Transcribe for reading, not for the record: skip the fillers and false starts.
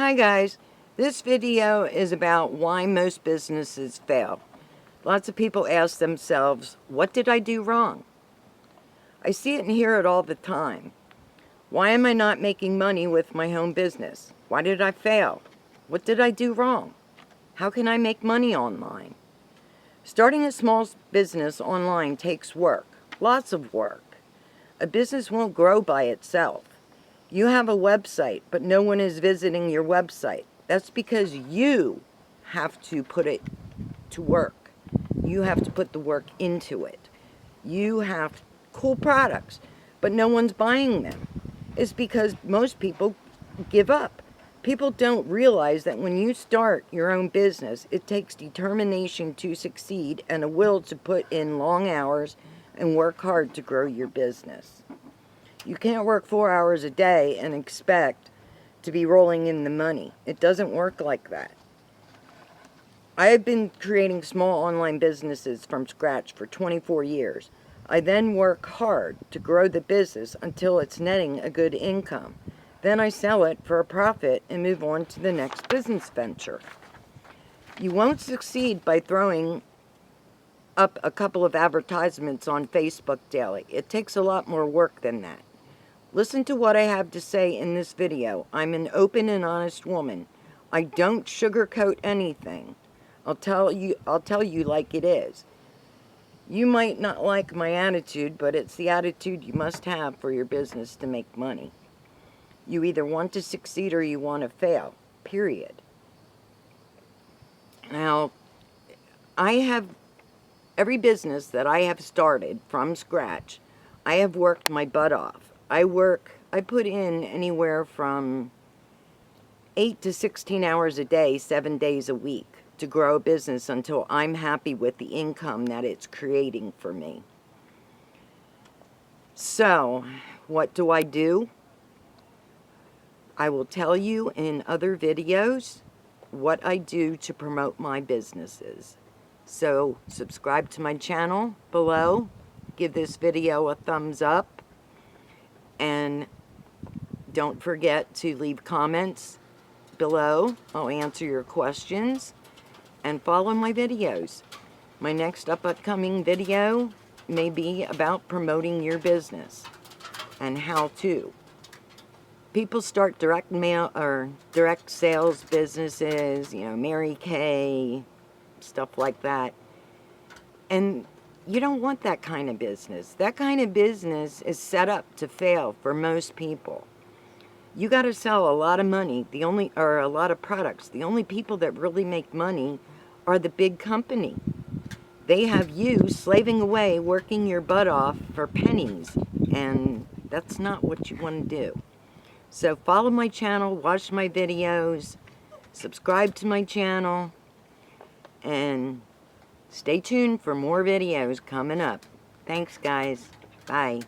Hi guys, this video is about why most businesses fail. Lots of people ask themselves, what did I do wrong? I see it and hear it all the time. Why am I not making money with my home business? Why did I fail? What did I do wrong? How can I make money online? Starting a small business online takes work, lots of work. A business won't grow by itself. You have a website, but no one is visiting your website. That's because you have to put it to work. You have to put the work into it. You have cool products, but no one's buying them. It's because most people give up. People don't realize that when you start your own business, it takes determination to succeed and a will to put in long hours and work hard to grow your business. You can't work 4 hours a day and expect to be rolling in the money. It doesn't work like that. I have been creating small online businesses from scratch for 24 years. I then work hard to grow the business until it's netting a good income. Then I sell it for a profit and move on to the next business venture. You won't succeed by throwing up a couple of advertisements on Facebook daily. It takes a lot more work than that. Listen to what I have to say in this video. I'm an open and honest woman. I don't sugarcoat anything. I'll tell you like it is. You might not like my attitude, but it's the attitude you must have for your business to make money. You either want to succeed or you want to fail, period. Now, every business that I have started from scratch, I have worked my butt off. I put in anywhere from 8 to 16 hours a day, 7 days a week to grow a business until I'm happy with the income that it's creating for me. So, what do? I will tell you in other videos what I do to promote my businesses. So, subscribe to my channel below, give this video a thumbs up, and don't forget to leave comments below. I'll answer your questions and follow my videos. My next upcoming video may be about promoting your business and how to. People start direct mail or direct sales businesses, Mary Kay, stuff like that. And you don't want that kind of business. That kind of business is set up to fail for most people. You got to sell a lot of money, or a lot of products. The only people that really make money are the big company. They have you slaving away, working your butt off for pennies, and that's not what you want to do. So follow my channel, watch my videos, subscribe to my channel, and stay tuned for more videos coming up. Thanks, guys. Bye.